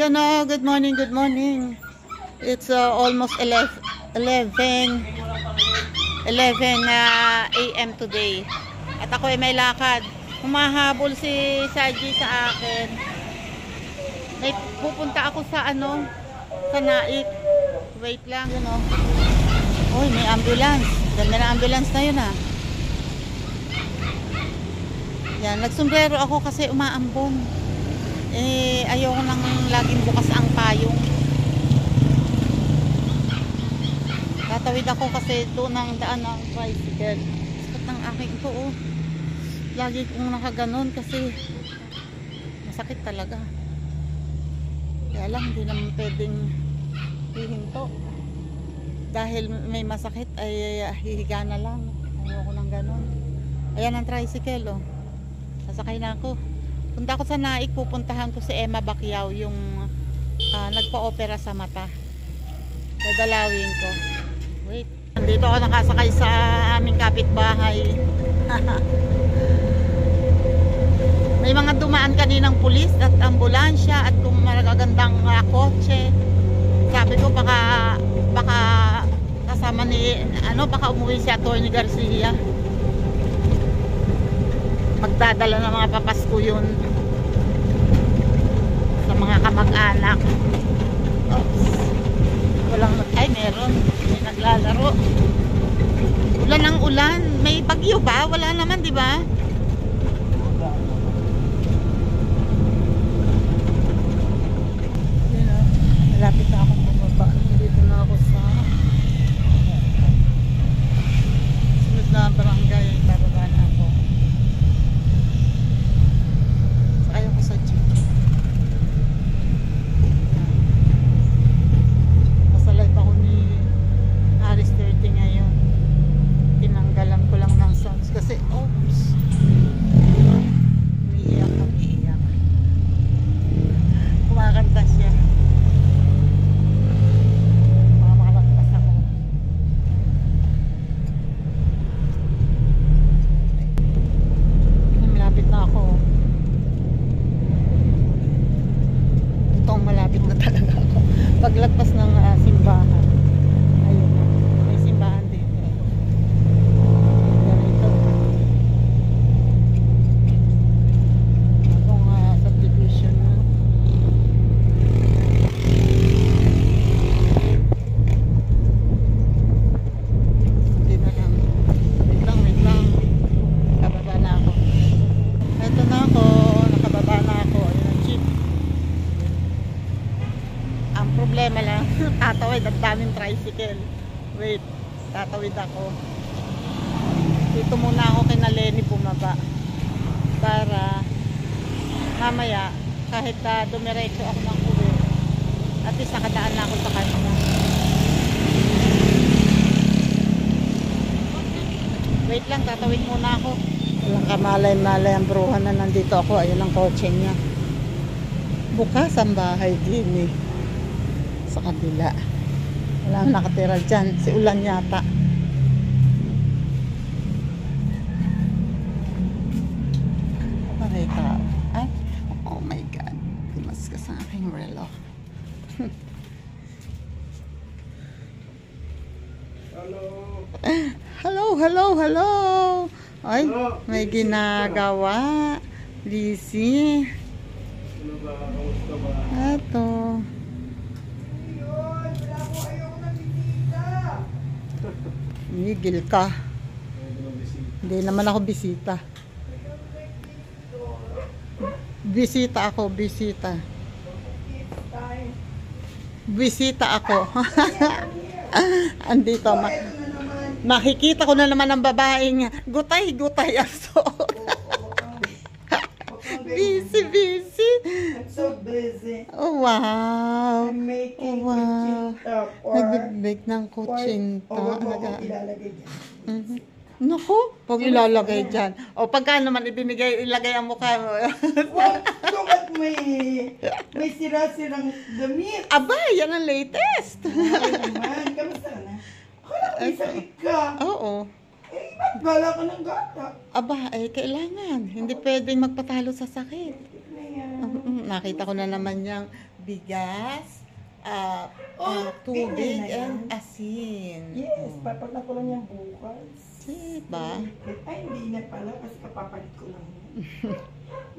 Ayan o, good morning, good morning. It's almost 11 a.m. today. At ako ay may lakad. Humahabol si Saji sa akin. May pupunta ako sa sa Naik. Wait lang, yun o. Uy, may ambulance. Ganda na ambulance na yun Yan, nagsombrero ako kasi umaambon. Ayoko nang laging bukas ang payong. Tatawid ako kasi doon ang daan ng tricycle. Sakit ng aking ito Lagi kong nakaganon kasi masakit talaga. Kaya lang, hindi naman pwedeng hihinto. Dahil may masakit ay hihiga na lang. Ayoko nang ganon. Ayan ang tricycle Sasakay na ako. Punta ako sa Naik, pupuntahan ko si Emma Bacquiao, yung nagpa-opera sa mata. Dadalawin ko. Wait. Nandito ako nakasakay sa aming kapitbahay. May mga dumaan kaninang pulis at ambulansya at kung magagandang kotse. Sabi ko baka kasama ni baka umuwi si Atty. Garcia. Magdadala ng mga papasko yun sa mga kamag-anak. Meron. May naglalaro. Ulan ng ulan. May bagyo ba? Wala naman, di ba? Malapit na akong bumaba. Dito na ako sa sunod na barangay. Bababa na ako. Sakay ako sa jeep. Pasalay pa ako ni Aris 30 ngayon. Tinanggalan ko lang ng sounds kasi umiiyak. Kumakanta siya. Paglagpas ng simbahan, ayun na, may simbahan dito. Ganito. Akong subdivision na. Hindi na lang. Wait lang. Nakababa na ako. Ito na ako. Nakababa na ako. Ayun ang jeep. Ang problema lang, tatawid ang daming tricycle. Wait, tatawid ako. Dito muna ako kina Lenny bumaba. Para mamaya, kahit dumiretso ako ng uwi, at least nakadaan na ako sa kanila. Wait lang, tatawid muna ako. Walang kamalay-malay ang bruhan na nandito ako. Ayun ang kotse niya. Bukas ang bahay din sa kabila. Wala nang nakatira dyan. Si Ulan yata. Aray ka. Ay, oh my God. Timas ka sa aking relo. Hello. Ay, may ginagawa. Lizzie. Ato. Migil ka. Hindi naman ako bisita. Bisita ako. Andito. Makikita ko na naman ang babaeng gutay-gutay ang suot. Busy. I'm so busy. Oh, wow. I'm making kuchinta. Nagbibig ng kuchinta. Ilalagay dyan. Naku, pag ilalagay dyan. O pagka naman ilagay ang mukha mo. Sukat may sira-sirang damit. Aba, yan ang latest. Ay naman, kamusta na? Akala ko may sakit ka. Oo. Ba't gala ka ng gata? Aba, kailangan. Hindi pwedeng magpatalo sa sakit. Nakita ko na naman yung bigas, ganyan tubig, na yan. and asin. Yes, papalit ko lang yan bukas. Diba? Ay, hindi na pala kasi kapapalit ko lang yan.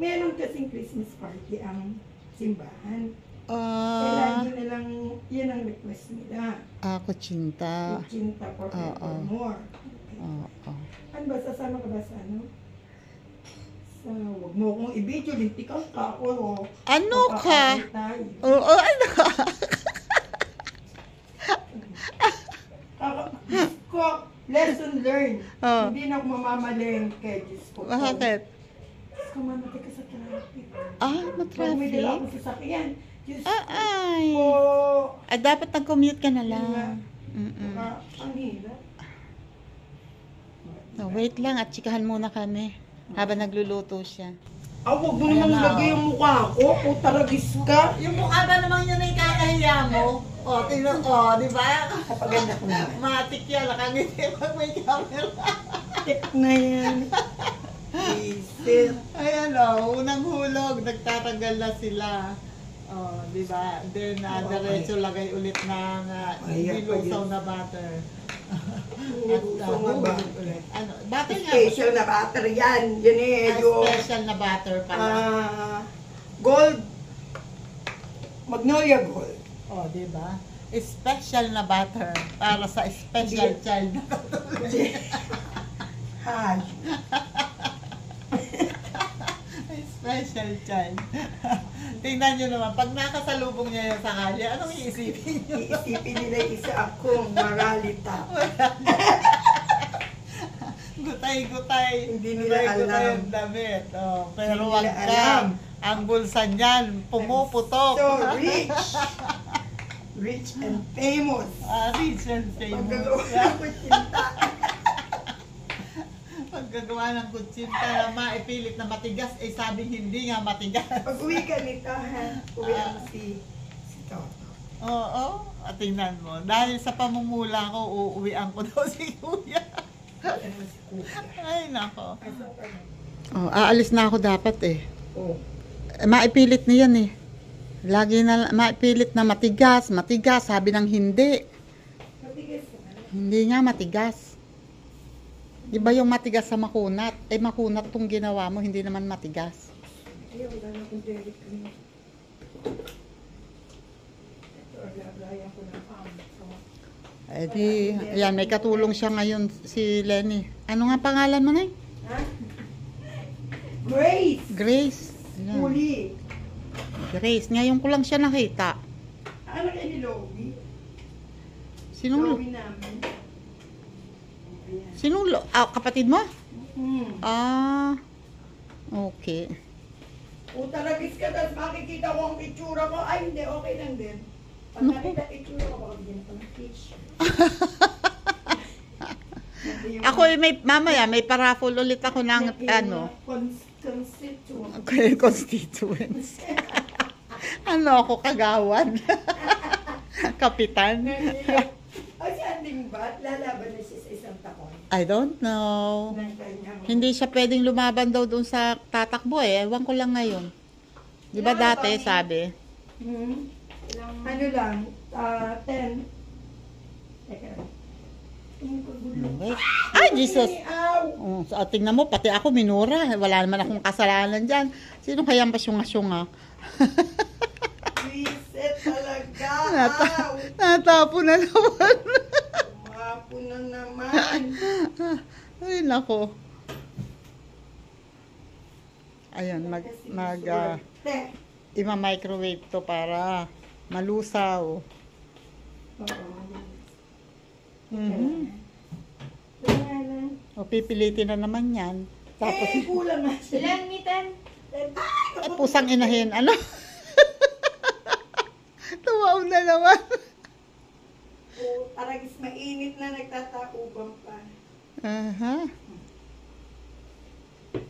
Meron kasing Christmas party ang simbahan. Kaya lagi nilang, yan ang request nila. Kutsinta. Kutsinta for more. Oo. Ano ba, sasama ka ba sa ano? Sa, wag mo akong i-video, lintikan ka ako. Ano ka? Magkakain tayo. Oo, ano? Ko, lesson learned. Oh. Hindi na ako mamamalengke. Diyos ko. Bakit? Diyos ko, mamatay ka sa traffic. Matraffic? Pag may dala akong sasakyan. Diyos Ay. ko. Dapat nag-commute ka na lang. Ang hirap. Wait lang at chikahan muna kami habang nagluluto siya. Huwag mo namang lagay yung mukha ko. Taragis ka. Yung mukha ba naman yun ay kakahiya mo? Tingnan di ba? Kapaganda ko na. Matik yan, nakangiti pag may camera. Tip na yan. Isit. Ayan unang hulog, nagtatanggal na sila. Di ba? Then, diretso lagay ulit ng nilusaw na butter. At hulog ulit. Butter nga. Special na butter yan. Yan Special na butter pala. Gold. Magnolia Gold. Di ba? Special na butter para sa special child na katulad. Hash. Special child. Tingnan nyo naman, pag nakasalubong niya yan sa kalye, anong iisipin nyo? Iisipin nila isa akong maralita. Gutay-gutay. Hindi nila Gutay-gutay alam. ang damit. Pero Hindi wag nila ka. alam. Ang bulsa niyan, pumuputok. So rich. Rich and famous. Rich and famous. Pagkagawa ko cinta. Paggagawa ng kutsinta na maipilit na matigas, sabing hindi nga matigas. Pag uwi ka nito, uwi mo si Toto. Oo, at tingnan mo. Dahil sa pamumula ko, uuwian ko daw si Kuya. Ano si Kuya? Ay, nako. Aalis na ako dapat Oh. Maipilit na yan Lagi na maipilit na matigas, sabi ng hindi. Matigas na. Hindi nga matigas. Di ba yung matigas sa makunat? Makunat tong ginawa mo, hindi naman matigas. Ayaw, wala na akong dairy cream. Ito, lagayan ko ng Ayan, may katulong siya ngayon si Lenny. Ano nga pangalan mo na Ha? Grace! Grace. Ayan. Huli! Grace, ngayon ko lang siya nakita. Ano kayo ni Logie? Sinong Logie namin. kapatid mo? Hmm. Okay. Talagis ka, tapos makikita ko ang itsura ko. Ay, hindi, okay lang din. Pag nakita itsura ko, baka bigyan ko ng fish. Ako mamaya may paraffle ulit ako ng constituents. Ako kagawan. Kapitan. Si Anding Bat, lalaban na siya sa isang taon. I don't know. Hindi siya pwedeng lumaban daw doon sa tatakbo Ewan ko lang ngayon. Di ba dati sabi? Ano lang, 10. Teka lang. Okay. Ay, Jesus! Tingnan mo, pati ako minura. Wala naman akong kasalanan dyan. Sino kaya ba syunga-syunga? Reset talaga. Natapo na naman. Tumapo na naman. Ay, nako. Ayan, ima-microwave to para malusaw. Pipilitin na naman yan. Tapos, kulang na siya. Ilan, Mitan? pusang inahin. Ano? Tumaw na naman. Aragis mainit na nagtataubang pa.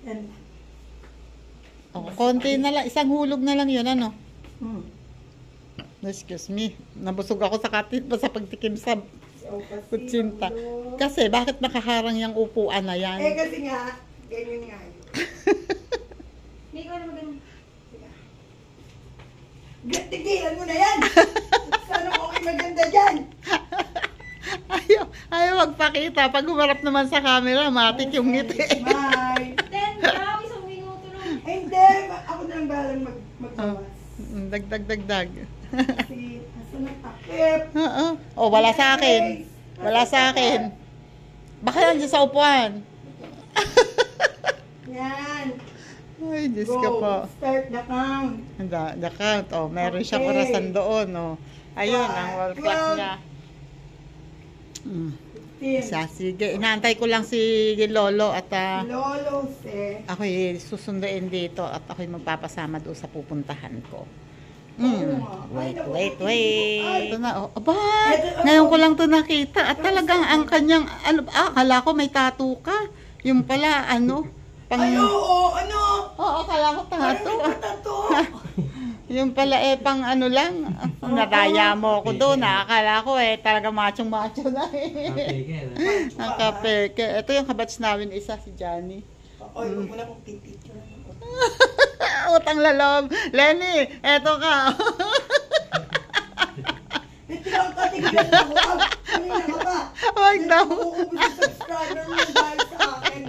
Yan. Konti na lang. Isang hulog na lang yun, Excuse me. Nabusog ako sa pagtikim sa kutsinta. Kasi, bakit nakaharang yung upuan na yan? Kasi nga, ganyan nga yun. Hindi ko na maganda. Tigilan mo na yan. Sana okay maganda dyan. Ayaw magpakita. Pag humarap naman sa camera, matik yung ngiti. Smile. Then, daw, isang minuto lang. Hindi, ako na lang bahalang magbawas. Dagdag. Kasi, nasa natakip. Oo. Oh, wala sa akin. Wala sa akin. Baka nandiyan sa upuan. Yan. Ay, Diyos Go. ka po. Start the count. The count. Oh, meron siyang Okay. orasan doon. Oh. Ayun, ang wall clock niya. 15. Sige, inaantay ko lang si Lolo at Lolo, ako'y susunduin dito at ako'y magpapasama doon sa pupuntahan ko. Wait. Ito na, oh. Aba, ngayon ko lang to nakita at talagang ang kanyang, akala ko may tattoo ka. Yung pala, pang... Ay, oo, ano? Oo, akala ko tattoo. Parang tattoo. Yung pala pang lang, nadaya mo ako doon. Akala ko talaga machong-macho na Ang kapeke. Ito yung kabatch namin isa, si Johnny. Oy, huwag mo na kong pipicture. Utang lalob. Lenny, eto ka. Itilang katigyan ako. Kanina ka ba? Wag daw. Uubos yung subscriber mo dahil sa akin.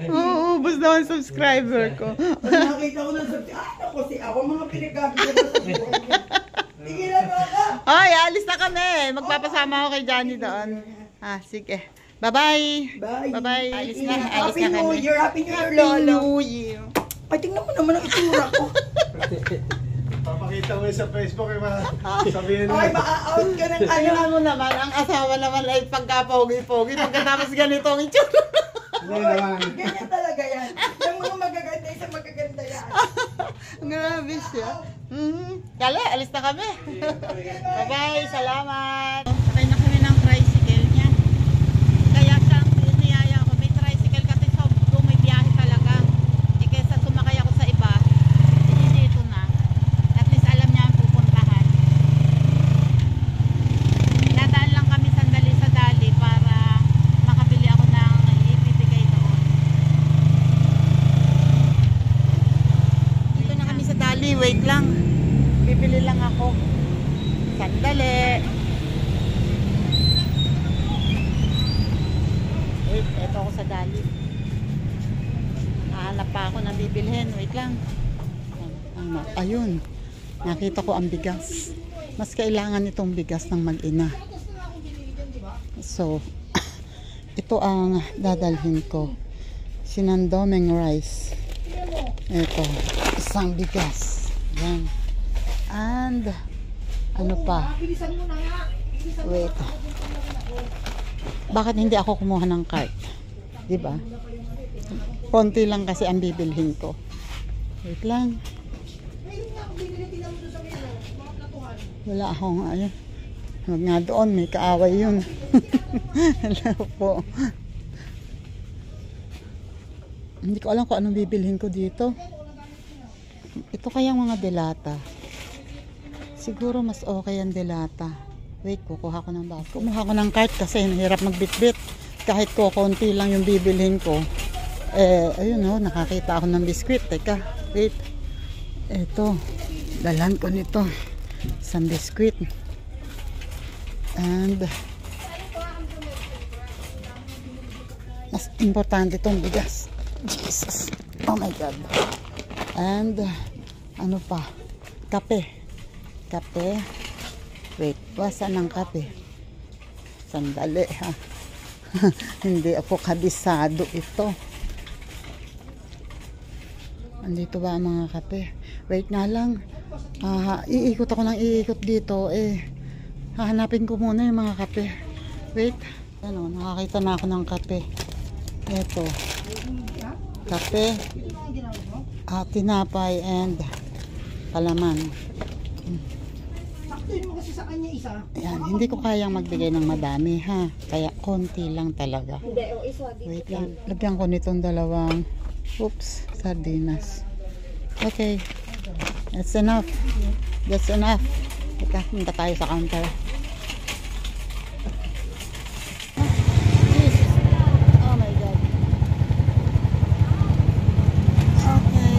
Uubos daw ang subscriber ko. Nakita ko na ako si ako mga pinagamit ko sa buhay. Tigilan mo ako. Ay, alis na kami. Magpapasama ako kay Johnny doon. Sige. Bye-bye. Bye. Bye-bye. Alis na Happy New kami. Year. Happy New Year, Happy Lolo. New Year. Ay, tingnan mo naman ang itsura ko. Papakita mo yun sa Facebook, sabihin Ay, na. ma-out ka ng ano. Kailangan mo naman, ang asawa naman ay pagka-pogi-pogi. Pagkatapos ganito ang itsura. Hindi naman. Ganyan talaga yan. Yung mga magaganda, isang magaganda yan. Grabe siya. Kala, alis na kami. Bye-bye, salamat. Sakay na kami ng tricycle niya. Kaya siya, niyaya ako, may tricycle kasi sa doon may biyahe talaga. Kaysa sumakay ako sa iba, dito na. At least alam niya ang pupuntahan. Nadaan lang kami sandali sa dali para makabili ako ng ibibigay doon. Dito na kami sa dali, wait lang. Bibili lang ako. Sandali. Wait, eto ako sa dali. Hahanap pa ako ng bibilhin. Wait lang. Ayun. Nakita ko ang bigas. Mas kailangan itong bigas ng mag-ina. So, ito ang dadalhin ko. Sinandoming rice. Ito. Isang bigas. Yan. And, ano pa? Wait. Bakit hindi ako kumuha ng cart? Diba? Konti lang kasi ang bibilhin ko. Wait lang. Wala akong ayun. Huwag nga doon, may kaaway yun. Hello po. Hindi ko alam kung anong bibilhin ko dito. Ito kayang mga delata. Siguro mas okay ang delata. Wait, kukuha ko ng bag. Kumuha ko ng cart kasi nahirap magbitbit. Kahit ko konti lang yung bibilhin ko. Ayun o, nakakita ako ng biskwit. Teka, wait. Ito, dalan ko nito. Isang biskwit. And mas importante itong bigas. Jesus. Oh my God. And ano pa? Kape. Kape. Wait, wasan ng kape? Sandali ha. Hindi ako kabisado ito. Andito ba ang mga kape? Wait nga lang. Iikot ako ng iikot dito. Hahanapin ko muna yung mga kape. Wait. Ano, nakakita na ako ng kape. Ito. Kape. Tinapay and palaman. Saktuin mo kasi sa kanya isa. Ayan, hindi ko kayang magbigay ng madami ha. Kaya konti lang talaga. Wait lang. Lagyan ko nitong dalawang sardinas. Okay. That's enough. That's enough. Teka, punta tayo sa counter. Jesus. Oh my God. Okay.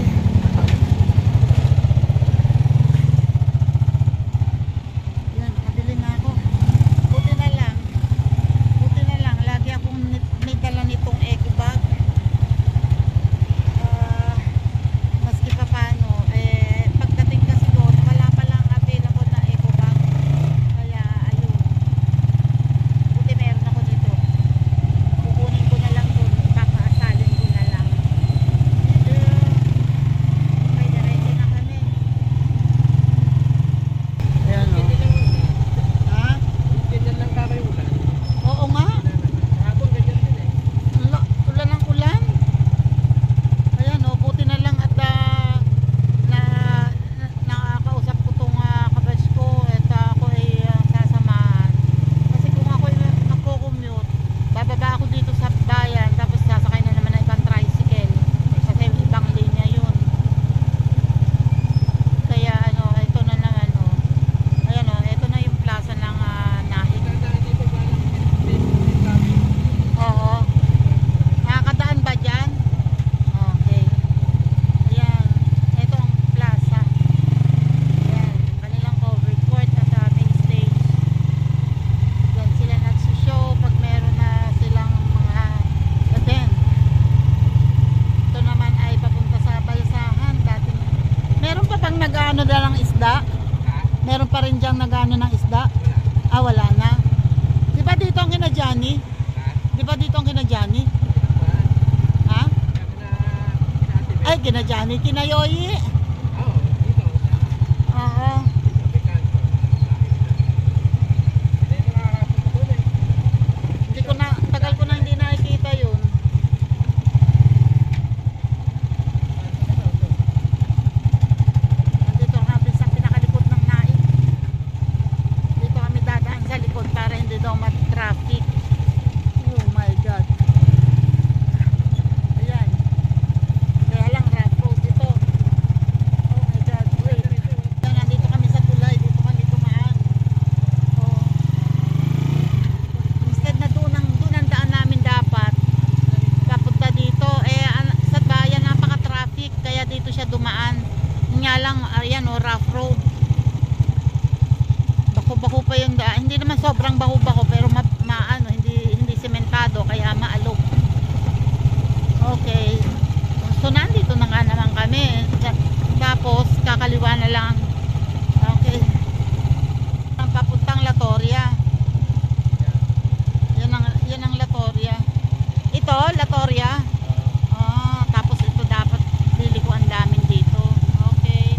Meron pa pang nag-ano na ng isda? Meron pa rin diyang nag-ano ng isda? Ah, wala na. Di ba dito ang kina Johnny? Di ba dito ang kina Johnny? Ha? Ay, kina Johnny, kina Yoyi. Oo. Hindi ko na, tagal ko na hindi nakikita yun. Nandito kami sa pinakalikod ng Naik. Dito kami dadaan sa likod para hindi daw mat-traffic. Oh my God. Ayan. Kaya lang rough road ito. Oh my God. Wait. Nandito kami sa tulay. Dito kami dumaan. Oh. Instead na doon ang daan namin dapat. Papunta dito. Sa bayan napaka-traffic. Kaya dito siya dumaan. Yun nga lang, ayan o, rough road. Bako-bako pa yung daan. Hindi naman sobrang bako-bako pero hindi sementado kaya maalog. Okay. So nandito na nga naman kami. Tapos kakaliwa na lang. Okay. Ang papuntang Latoria. Yan ang Latoria. Ito, Latoria. Ah, tapos ito dapat lilikuan namin dito. Okay.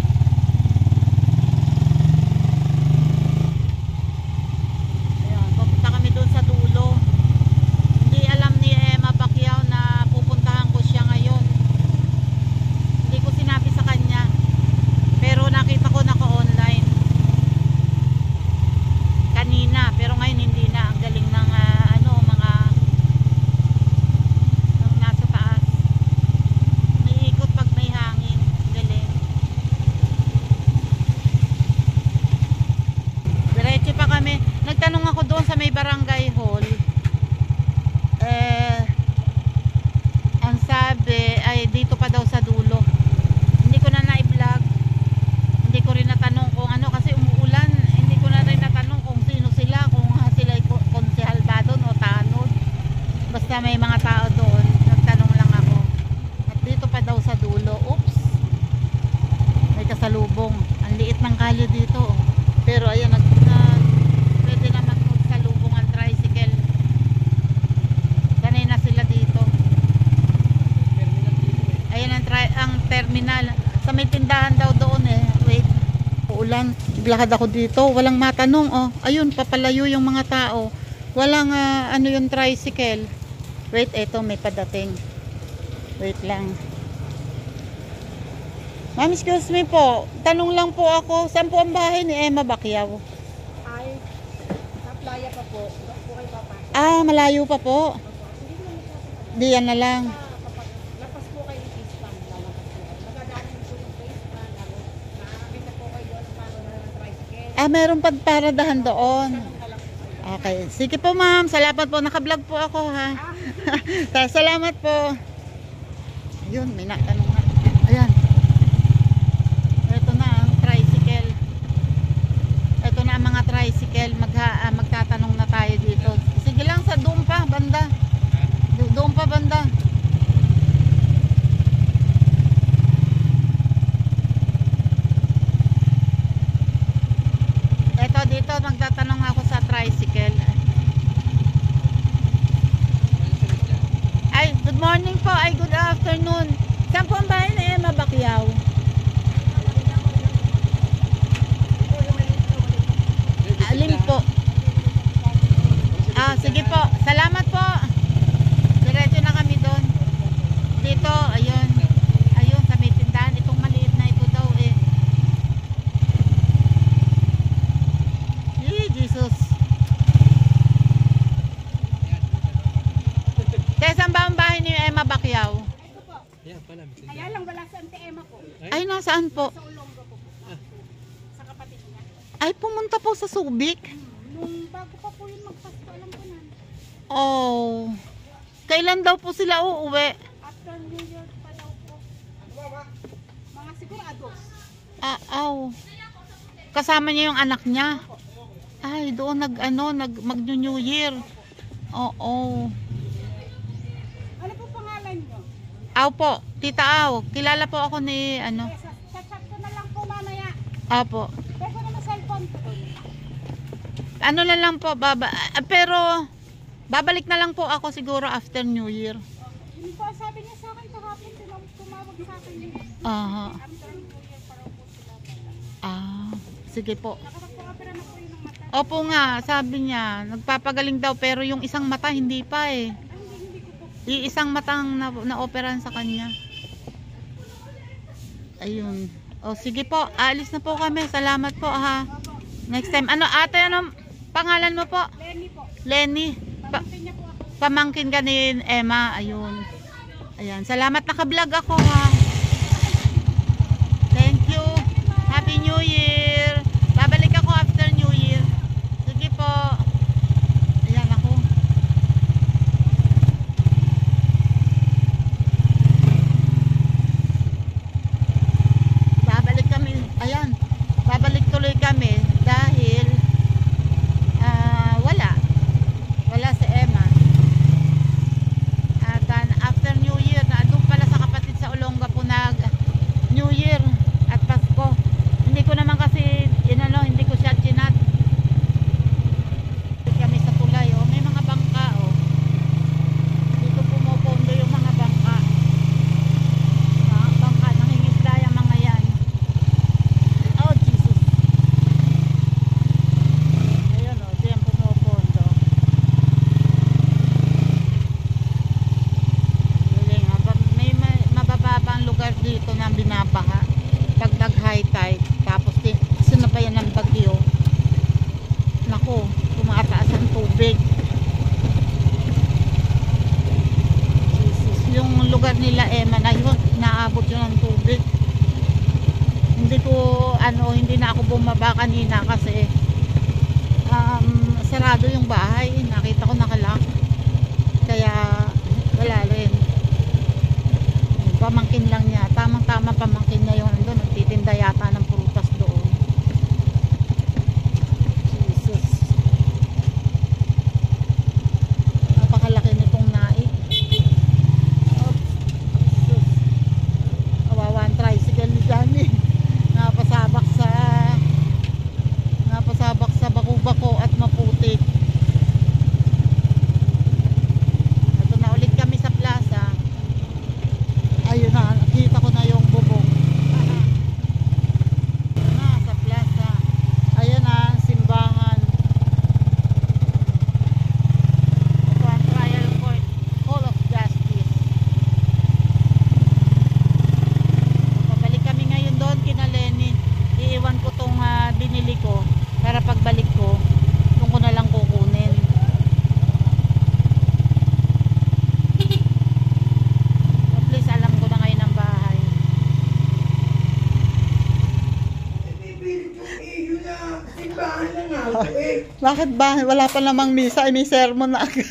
Ayan, papunta kami doon sa dulo. Hindi alam ni Emma Pacquiao na pupuntahan ko siya ngayon. Hindi ko sinabi sa kanya. Pero nakita ko naka-online. Kanina, pero ngayon hindi na. Ang galing ng mga ng nasa taas. May ikot pag may hangin. Galing. Diretso pa kami. Nagtanong ako doon sa may barangay hall. Ang sabi ay dito pa daw sa dulo. Hindi ko na na-vlog. Hindi ko rin natanong kung ano kasi umuulan. Hindi ko na rin natanong kung sino sila, kung sila ay konsehal ba doon o tanod. Basta may mga tao doon. Nagtanong lang ako. At dito pa daw sa dulo. Oops. May kasalubong. Ang liit ng kalye dito. Pero ayan, pwede naman magsalubong ang tricycle. Sanay na sila dito. Ayan ang terminal. Sa may tindahan daw doon eh. Wait. Uulan. Naglakad ako dito. Walang matanong. Oh, ayun, papalayo yung mga tao. Walang yung tricycle. Wait, eto may padating. Wait lang. Ma'am, excuse me po. Tanong lang po ako. Saan po ang bahay ni Emma Pacquiao? Ay, sa playa pa po. Doon po kayo papasok. Ah, malayo pa po. Diyan na lang. Kapag lapas po kayo ng face pan, lalabas po. Magdadaanan po yung face pan. Nakakita po kayo doon paano na ng tricycle. Ah, meron pa paradahan doon. Okay. Sige po ma'am. Salamat po. Naka-vlog po ako ha. Salamat po. Ayun, may natanong na. Ayan. Ito na ang tricycle. Ito na ang mga tricycle. Magtatanong na tayo dito. Sige lang sa doon pa banda. Doon pa banda. Ito dito magtatanong ako sa tricycle. Ay, good morning po. Ay, good afternoon. Saan po ang bahay ni Emma Pacquiao? Alin po? Ah, sige po. Salamat po. Diretso na kami doon. Dito, ayun. Ayun, sa may tindahan. Itong maliit na ito daw eh. Jesus. Kaya saan ba ang bahay ni Emma Pacquiao? Kaya lang wala sa Ante Emma po. Ay, nasaan po? Sa Olongo po. Sa kapatid niya. Ay, pumunta po sa Subic. Nung bago pa po yun magpasko, alam ko na. Oh. Kailan daw po sila uuwi? After New Year pa daw po. Mga siguro ados. Aw. Kasama niya yung anak niya. Ay, doon mag-New Year. Oo. Ano po pangalan niyo? Aw po, Tita Aw. Kilala po ako ni Sa chat chat ko na lang po mamaya. Apo. Pwede ko na cellphone ko. Ano na lang po, pero babalik na lang po ako siguro after New Year. Yun po, sabi niya sa akin kahapon, tumawag sa akin yun. Aha. After New Year, parang po sila. Sige po. Nakapag-opera na po yun ng mata. Opo nga, sabi niya, nagpapagaling daw pero yung isang mata hindi pa eh. Hindi ko po. Isang mata ang na-operahan sa kanya. Ayun. O sige po, aalis na po kami. Salamat po ha. Next time. Ano ate, ano pangalan mo po? Lenny po. Lenny. Pamangkin niya po ako. Pamangkin ka ni Emma. Ayun. Ayan. Salamat, naka-vlog ako ha. Thank you. Happy New Year. Babalik ako after New Year. Sige po. Ayan ako. Babalik kami. Ayan. Babalik tuloy kami dahil wala si Emma. At after New Year, doon pala sa kapatid sa Olonga po nag New Year at Pasko. Hindi ko naman kasi hindi ko siya chinat. Kami sa tulay, may mga bangka dito pumupondo yung mga bangka. Bangka, nangingisda yung mga yan. Oh Jesus. Ayun diyan pumupondo. May mabababang lugar dito na binabaha pag nag high tide, tapos sinabayan ng bagyo. Naku, tumataas ang tubig. Jesus, yung lugar nila Emma na yun, naabot yun ng tubig. Hindi na ako bumaba kanina kasi sarado yung bahay. Nakita ko nakalock. Kaya wala rin. Pamangkin lang niya. Tamang-tama pamangkin niya yung doon. Nagtitinda yata ng prutas doon. Jesus. Napakalaki nitong naik. Oops. Jesus. Kawawa ang tricycle ni Johnny. Napasabak sa bako-bako at maputik. Ito na ulit kami sa plaza. Ayun na, nakita ko na yung bubong. Sa plaza. Ayun na, simbahan. Ito ang trial court. Hall of Justice. Pabalik kami ngayon doon kina Lenny. Iiwan ko tong binili ko para pagbalik ko, doon ko na lang kukunin. At least alam ko na ngayon ang bahay. Ibibilit yung iyo na. Simbahan na nga ako eh. Bakit ba? Wala pa namang misa, may sermon na agad.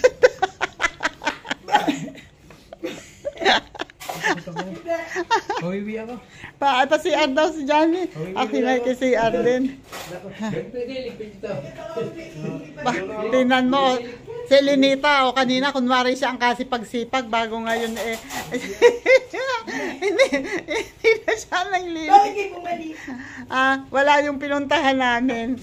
Mawiwi ako. Pa CR daw si Johnny. Ako na kay CR din. Tingnan mo, si Lenita kanina kunwari siya ang kasipag-sipag bago ngayon hindi na siya naglili. Wala yung pinuntahan namin.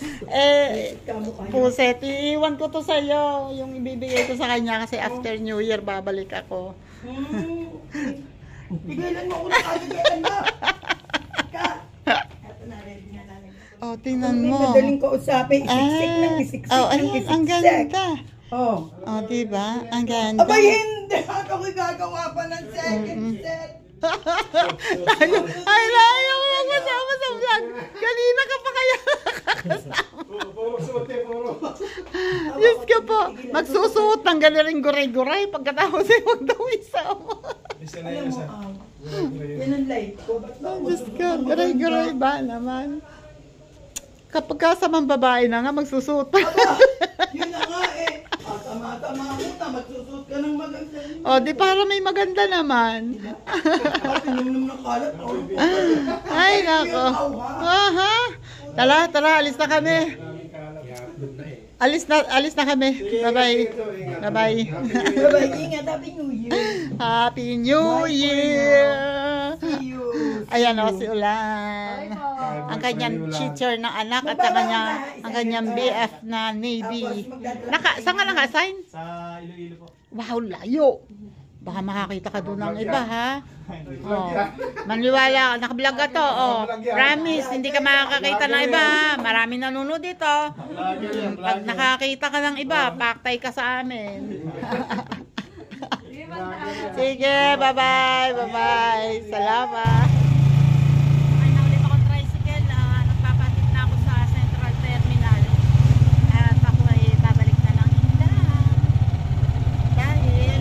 Puset, iiwan ko to sa'yo. Yung ibibigay ko sa kanya kasi after New Year babalik ako. Pigilan mo ako na kagayan na. Ito na, ready na namin. Tingnan mo. Madaling kausapin, isiksik ng isiksik ng ayun, isiksik. ang ganda. Diba? Ang ganda. Abay, hindi. Ako'y gagawa pa ng second set. Layo mo magpasama sa vlog. Kanina ka pa kaya nakakasama. Puro suot eh, puro. Diyos ka po. Magsusuot ng galering guray-guray. Pagkatapos huwag daw isama. Isa na Alam yun mo, sa... yan ang life ko. Ba't ba ako Diyos ka, guray-guray ba naman? Kapag kasamang babae na nga, magsusuot pa. Yun na nga eh. Tama-tama muna. Magsusuot ka ng maganda. Di para may maganda naman. Pinumnum ng kalat. Ay, nako. Tara, alis na kami. Alis na kami. Bye-bye. Bye-bye. Bye-bye. Ingat. Happy New Year. Happy New Year. See you. Ayan o, si Ulan. Ang kanyang teacher ng anak at ang kanyang BF na Navy. Saan ka naka-assign? Sa Iloilo po. Wow, layo. Baka makakita ka doon ng iba, ha? Oh. Maniwala, nakablog ka to. Oh. Promise, hindi ka makakakita ng iba, ha? Maraming nanonood dito. Pag nakakita ka ng iba, paktay ka sa amin. Sige, bye-bye. Bye-bye. Salamat. Ay, naulit akong tricycle. Nagpapatid na ako sa Central Terminal. At ako ay babalik na lang Inda. Dahil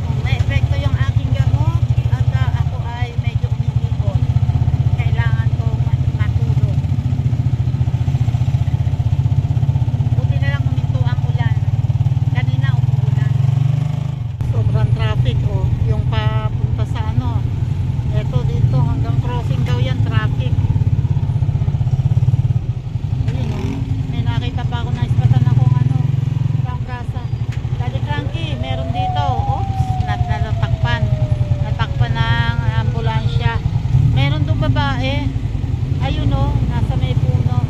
kung na-epekto yung aking gamot at ako ay medyo umiikot. Kailangan kong matulog. Buti na lang huminto ang ulan. Kanina umuulan. Sobrang traffic, oh. Yung papunta sa ano. Eto dito hanggang crossing daw yan, traffic. Ayun, oh. May nakita pa ako na ispatan akong ano, prangkasa. Daddy Frankie, meron dito. Oops, natakpan. Natakpan ng ambulansya. Meron doon babae. Ayun, oh, nasa may puno.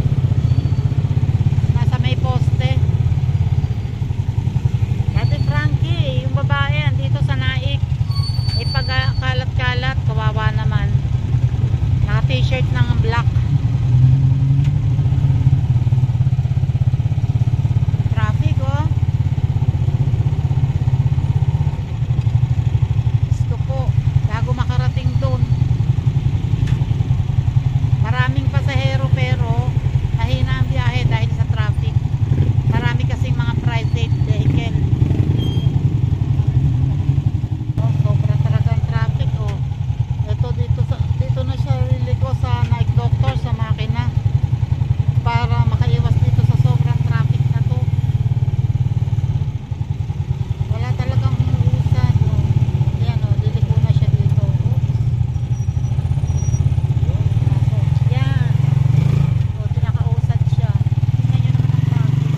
Nasa may poste. Daddy Frankie, yung babae andito sa Naik. Ipagkalat-kalat, kawawa naman. Naka t-shirt ng black. Traffic, oh. Gusto po, bago makarating doon. Maraming pasahero pero mahina ang biyahe dahil sa traffic. Marami kasing mga private vehicle. Sobra talagang traffic, oh. Ito dito na siya liliko sa night doctor sa makina para makaiwas dito sa sobrang traffic na to. Wala talagang umuusan, oh. Ayan, oh, liliko na siya dito. Oops. Yan. Oh, pinakausad siya. Tingnan nyo naman ang traffic.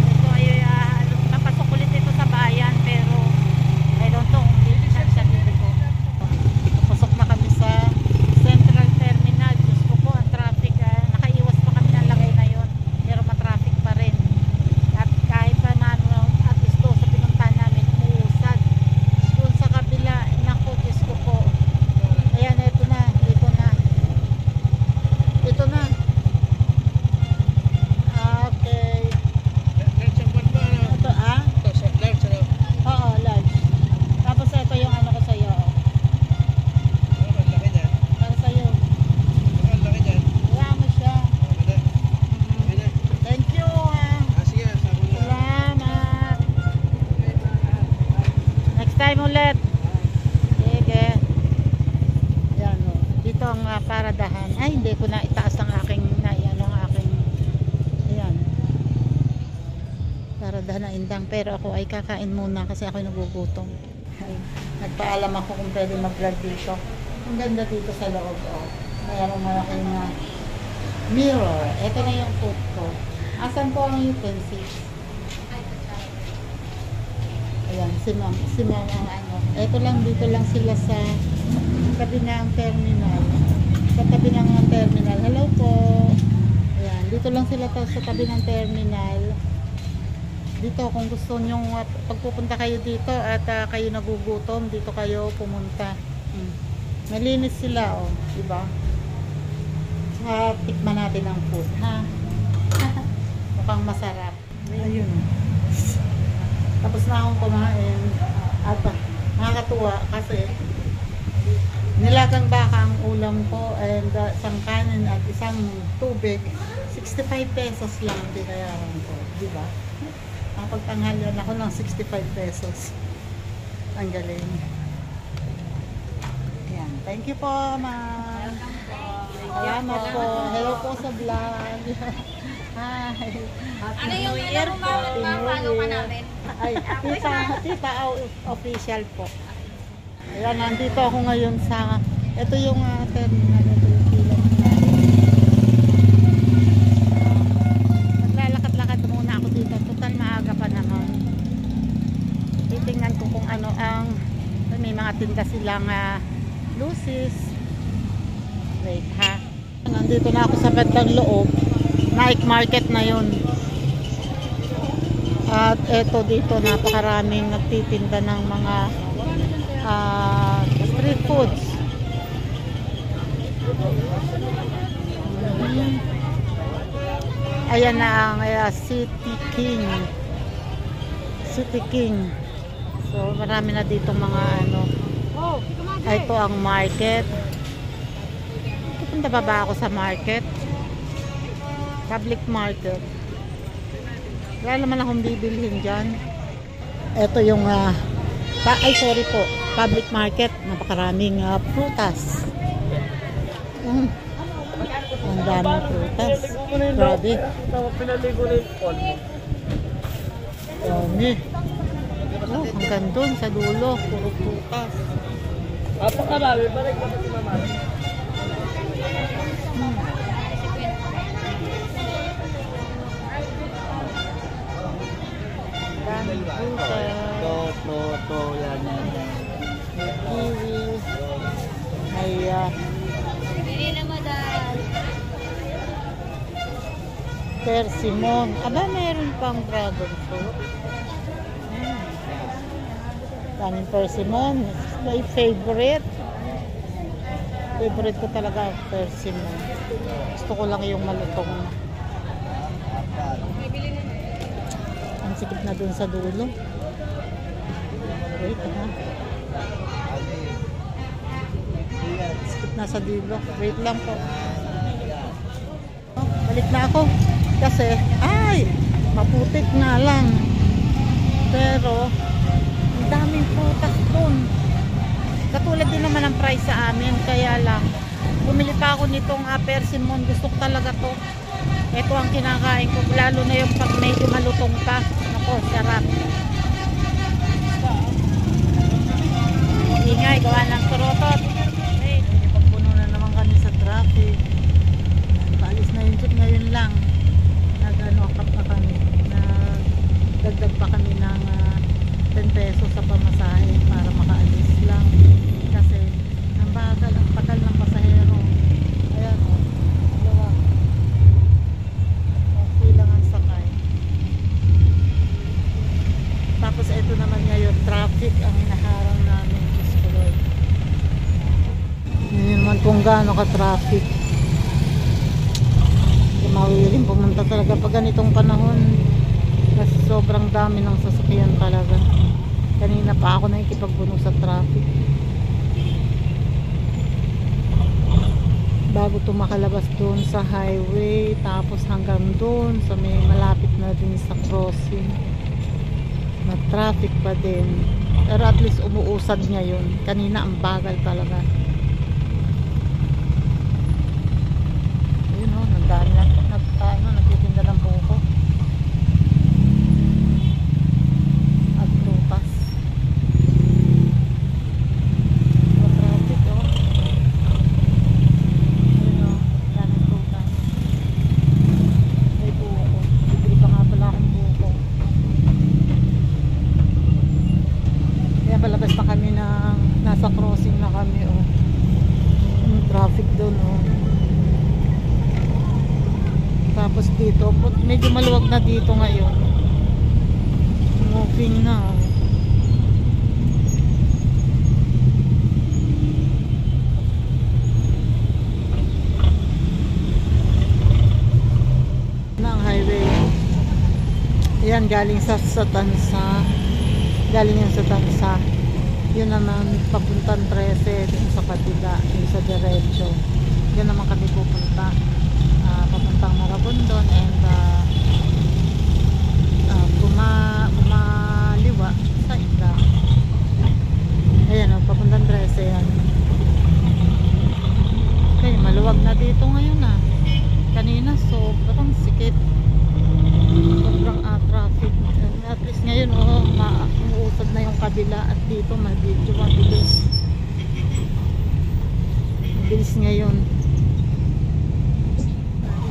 Ito ay papasok ulit ito sa bayan pero I don't know kung saan siya dito. Papasok na kami sa Central Terminal. Diyos ko po ang traffic. Nakaiwas pa kami ng lagay na yon pero matraffic pa rin. At kahit pa naman at least doon sa pinuntahan namin umuusad. Doon sa kabila, naku, Diyos ko po. Ayan, ito na. Dito na. Ito na. Okay. Ito, ah? Oo, large. Tapos ito yung ano ko sa'yo. Para sa'yo. Wala mo siya. Thank you, ah. Salamat. Next time ulit. Sige. Yan, oh. Dito ang paradahan. Ay, hindi ko na itaas ang aking ayan. Paradahan na Indang. Pero ako ay kakain muna kasi ako nagugutom. Ay, nagpaalam ako kung pwede mag-vlog dito. Ang ganda dito sa loob, oh. Mayroong malaking mirror. Ito na yung food ko. Asan po ang utensils? Ayan, si ma'am ang ano. Ito lang, dito lang sila sa tabi ng terminal. Sa tabi ng terminal. Hello po. Ayan, dito lang sila sa tabi ng terminal. Dito kung gusto nyo pagpupunta kayo dito at kayo nagugutom, dito kayo pumunta. Malinis sila, oh, diba? Tikman natin ang food, ha? Mukhang masarap. Ayun. Tapos na akong kumain. At nakakatuwa kasi nilagang baka ang ulam ko and isang kanin at isang tubig. 65 pesos lang binayaran ko, diba? Pagtanghalian ako ng 65 pesos. Ang galing. Yan. Thank you po, ma'am. Salamat po. Hello po sa vlog. Hi. Ano yung ano mo, follow ka namin? Ay, tita official po. Ayan, nandito ako ngayon sa, ito yung terminal, ito yung pila. Maglalakad-lakad muna ako dito. Total maaga pa naman. titingnan ko kung ano ang may mga tinda silang lucis. Wait ha. Nandito na ako sa bandang loob. Night market na yun. At eto dito napakaraming nagtitinda ng mga street foods. Ayan na ang City King. City King. So marami na dito mga ano. Ito ang market. Pupunta ba ako sa market? Public market. Wala naman akong bibilhin dyan. Ito yung ay sorry po, public market. Napakaraming prutas. Ang daming prutas. Grabe. Dami. Oh, hanggang dun sa dulo, puro prutas. Napakarami, balik na si Mama. Daming prutas. To, yan. May kiwi. May Bili na madal. persimmon. Aba, meron pang dragon fruit. Daming persimmon. My favorite. Favorite ko talaga ang persimmon. Gusto ko lang yung malutong. Ang sikip na dun sa dulo. Wait ha. Sikip na sa dulo. Wait lang po. Balik na ako. Kasi, ay, maputik nga lang. Pero, ang daming prutas dun. Katulad din naman ang price sa amin. Kaya lang, bumili pa ako nitong persimmon. Gusto ko talaga to. Ito ang kinakain ko. Lalo na yung pag medyo malutong pa. Ako, sarap. Ingay, gawa ng turotot. Hey, pagpuno na naman kami sa traffic. Paalis na yung jeep ngayon lang. Nag-ano-up na kami. Nagdagdag pa kami ng 10 pesos sa pamasahe para makaalis lang. Kasi ang bagal, ang tagal ng pasahero. Ayan o. Dalawa. Okay lang ang sakay. Tapos ito naman ngayon, traffic ang hinaharang namin. Diyos ko Lord. Hindi naman kung gaano ka-traffic. Hindi mawiling pumunta talaga pag ganitong panahon. Kasi sobrang dami ng sasakyan talaga. Kanina pa ako nakikipagbuno sa traffic. Bago ito makalabas doon sa highway. Tapos hanggang doon sa may malapit na din sa crossing. Nag-traffic pa din. Pero at least umuusad ngayon. Kanina ang bagal talaga. Ayun o, nagdaan na. Nagtitinda ng buko. At prutas. Traffic o. Ayun o, daming prutas. May buko. Bibili pa nga pala akong buko. Kaya palabas pa kami ng nasa crossing na kami o. Yung traffic doon o. Tapos dito, medyo maluwag na dito ngayon. Moving na o. Na ang highway. Ayan, galing sa Tansa. Galing yan sa Tansa. Yun naman papuntang 13 dun sa kabila, yung sa diretso. Yun naman kami pupunta papuntang Marabundon and kumaliwa sa Isla. Ayan o, papuntang 13 yan. Okay, maluwag na dito ngayon kanina sobrang sikip, sobrang traffic. At least ngayon umuusad na yung kabila at dito medyo mabilis ngayon.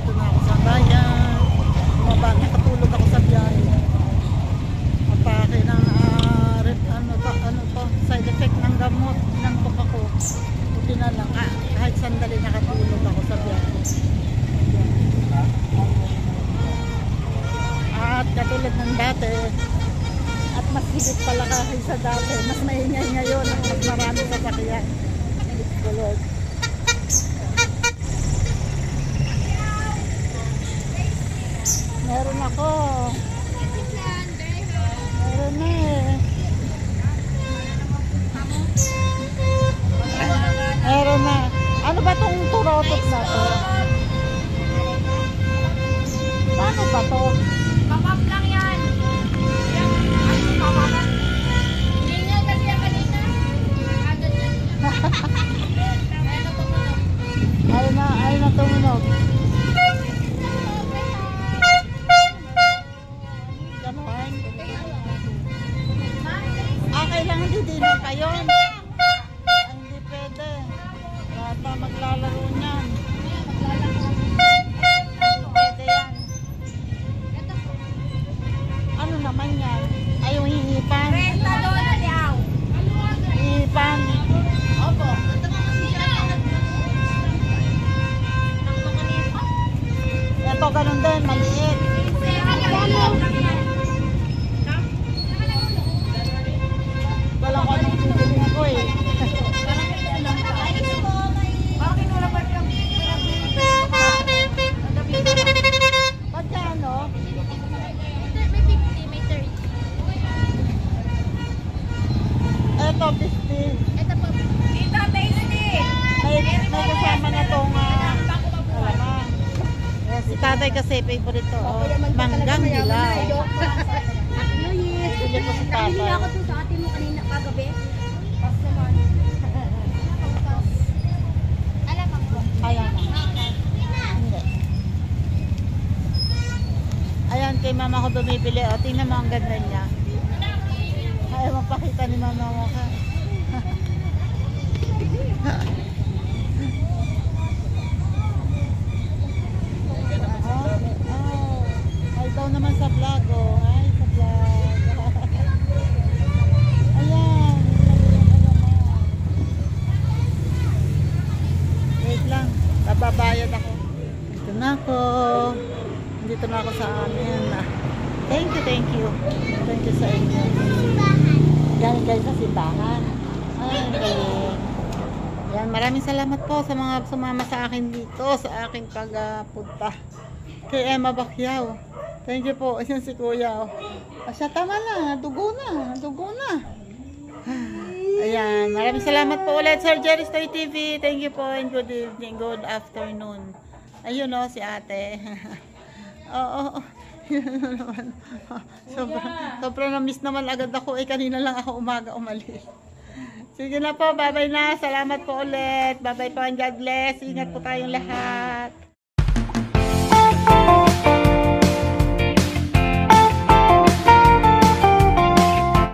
Dito na ako sa bayan, nakatulog ako sa biyahe, mapake ng rep sa dati. Mas maingay ngayon. Mas marami sasakyan. Diyos ko, Lord. Meron ako. Meron na eh. Meron na. Ano ba tong turotot na to? Paano ba to? Kapap lang yan. Hingal kasi yan kanina. Agad yan. Ayun na tumunog. Ganon. Kailangan didino pa yun. Hindi pwede. Bata maglalaro niyan. Hindi pwede yan. Ano naman yan? Ay, yung hihipan. Hihipan. Opo. Ito ganun din, maliit. Wala ko anong tutuloy ko eh. Pagkano? May 50, may 30. Ito, 50. Ito po. Dito, tasty. May kasama na itong alamang. Si tatay kasi favorite to. Oh, manggang dilaw. Bili ko si tatay. Nakabili ako to sa atin mo kanina kagabi. Pas naman. Alam mo. Ayan na. Hindi. Ayan, kay mama ko bumibili. O, tingnan mo ang ganda niya. Ayaw mapakita ni mama mo ka. Ay daw naman sa vlog, oh. Ay, sa vlog. Ayan. Wait lang. Bababayad ako. Dito na ako. Dito na ako sa amin. Thank you, thank you. Thank you sa inyo. Galing kayo sa simbahan. Ay, galing. Yan, maraming salamat po sa mga sumama sa akin dito, sa aking pagpunta kay Emma Bacquiao. Thank you po. Ayan si Kuya. Siya, tama na. Dugo na. Dugo na. Ayan. Maraming salamat po ulit, Sir Jerry Stoy TV. Thank you po and good evening, good afternoon. Ayun o, si ate. Oo. Sobrang na-miss naman agad ako. Kanina lang ako umaga umalis. Sige na po. Bye-bye na. Salamat po ulit. Bye-bye po and God bless. Ingat po tayong lahat.